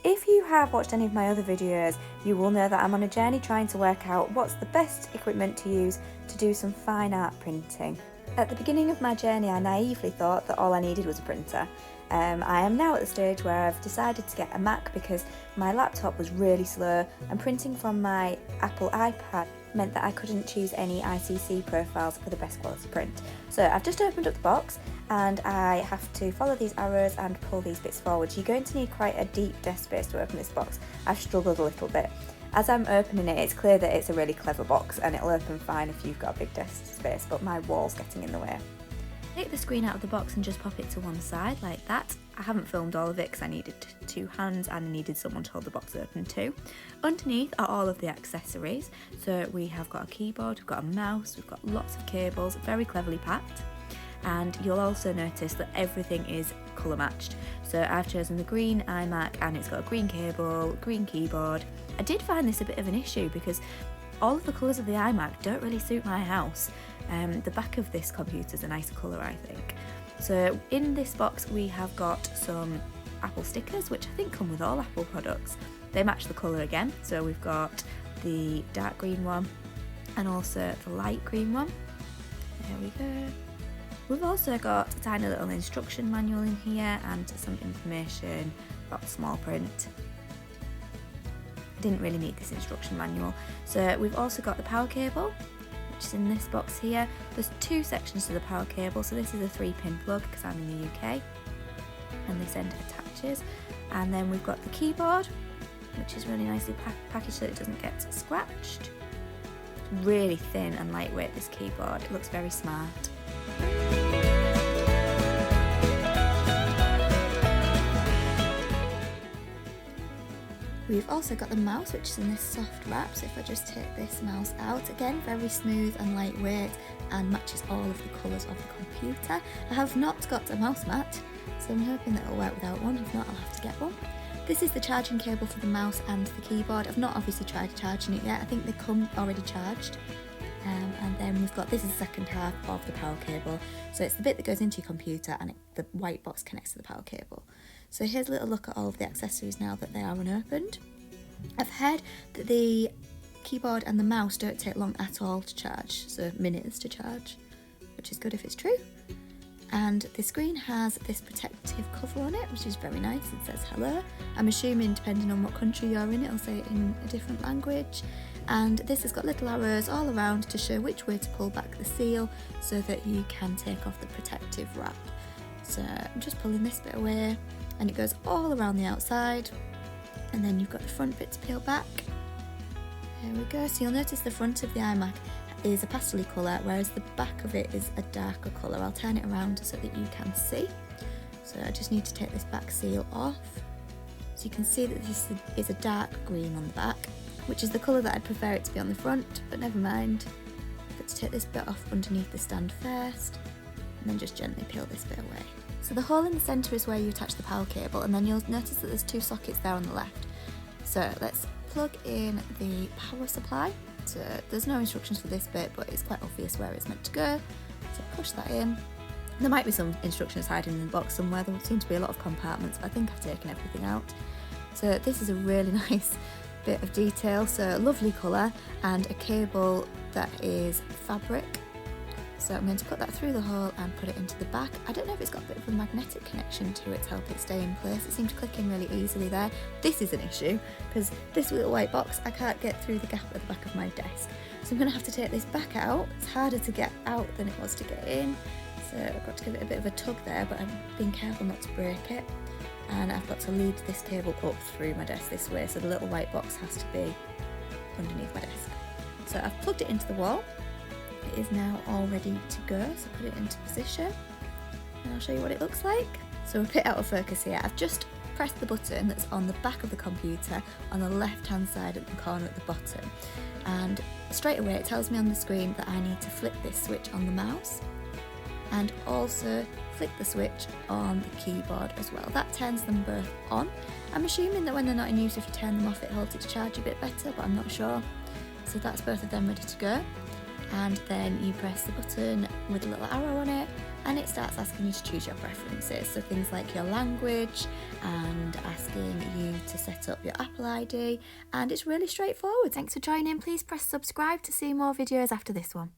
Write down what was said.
If you have watched any of my other videos, you will know that I'm on a journey trying to work out what's the best equipment to use to do some fine art printing. At the beginning of my journey, I naively thought that all I needed was a printer. I am now at the stage where I've decided to get a Mac because my laptop was really slow and printing from my Apple iPad meant that I couldn't choose any ICC profiles for the best quality print. So I've just opened up the box and I have to follow these arrows and pull these bits forward. You're going to need quite a deep desk space to open this box. I've struggled a little bit. As I'm opening it, it's clear that it's a really clever box and it'll open fine if you've got a big desk space, but my wall's getting in the way. Take the screen out of the box and just pop it to one side like that. I haven't filmed all of it because I needed two hands and I needed someone to hold the box open too. Underneath are all of the accessories. So we have got a keyboard, we've got a mouse, we've got lots of cables, very cleverly packed. And you'll also notice that everything is colour matched. So I've chosen the green iMac and it's got a green cable, green keyboard. I did find this a bit of an issue because all of the colours of the iMac don't really suit my house. The back of this computer is a nicer colour, I think. So in this box we have got some Apple stickers, which I think come with all Apple products. They match the colour again, so we've got the dark green one and also the light green one. There we go. We've also got a tiny little instruction manual in here and some information about small print. I didn't really need this instruction manual. So we've also got the power cable, which is in this box here. There's two sections to the power cable, so this is a 3-pin plug because I'm in the UK, and this end attaches. And then we've got the keyboard, which is really nicely packaged so it doesn't get scratched. It's really thin and lightweight, this keyboard. It looks very smart. We've also got the mouse, which is in this soft wrap, so if I just take this mouse out, again very smooth and lightweight and matches all of the colours of the computer. I have not got a mouse mat, so I'm hoping that it'll work without one. If not, I'll have to get one. This is the charging cable for the mouse and the keyboard. I've not obviously tried charging it yet. I think they come already charged. And then we've got, this is the second half of the power cable. So it's the bit that goes into your computer and the white box connects to the power cable. So here's a little look at all of the accessories now that they are unopened. I've heard that the keyboard and the mouse don't take long at all to charge, so minutes to charge, which is good if it's true. And the screen has this protective cover on it, which is very nice. It says hello. I'm assuming depending on what country you're in, it'll say it in a different language. And this has got little arrows all around to show which way to pull back the seal so that you can take off the protective wrap. So I'm just pulling this bit away and it goes all around the outside, and then you've got the front bit to peel back. There we go. So you'll notice the front of the iMac is a pastel colour, whereas the back of it is a darker colour. I'll turn it around so that you can see. So I just need to take this back seal off. So you can see that this is a dark green on the back, which is the colour that I'd prefer it to be on the front, but never mind. Let's take this bit off underneath the stand first, and then just gently peel this bit away. So the hole in the centre is where you attach the power cable, and then you'll notice that there's two sockets there on the left. So let's plug in the power supply. So there's no instructions for this bit, but it's quite obvious where it's meant to go. So push that in. There might be some instructions hiding in the box somewhere. There seem to be a lot of compartments, but I think I've taken everything out. So this is a really nice bit of detail. So a lovely colour and a cable that is fabric. So I'm going to put that through the hole and put it into the back. I don't know if it's got a bit of a magnetic connection to it to help it stay in place. It seemed to click in really easily there. This is an issue because this little white box, I can't get through the gap at the back of my desk. So I'm going to have to take this back out. It's harder to get out than it was to get in. So I've got to give it a bit of a tug there, but I'm being careful not to break it. And I've got to lead this cable up through my desk this way, so the little white box has to be underneath my desk. So I've plugged it into the wall. It is now all ready to go, so put it into position and I'll show you what it looks like. So we're a bit out of focus here. I've just pressed the button that's on the back of the computer on the left hand side at the corner at the bottom, and straight away it tells me on the screen that I need to flick this switch on the mouse and also flick the switch on the keyboard as well. That turns them both on. I'm assuming that when they're not in use, if you turn them off, it holds it to charge a bit better, but I'm not sure. So that's both of them ready to go. And then you press the button with a little arrow on it and it starts asking you to choose your preferences. So things like your language and asking you to set up your Apple ID, and it's really straightforward. Thanks for joining. Please press subscribe to see more videos after this one.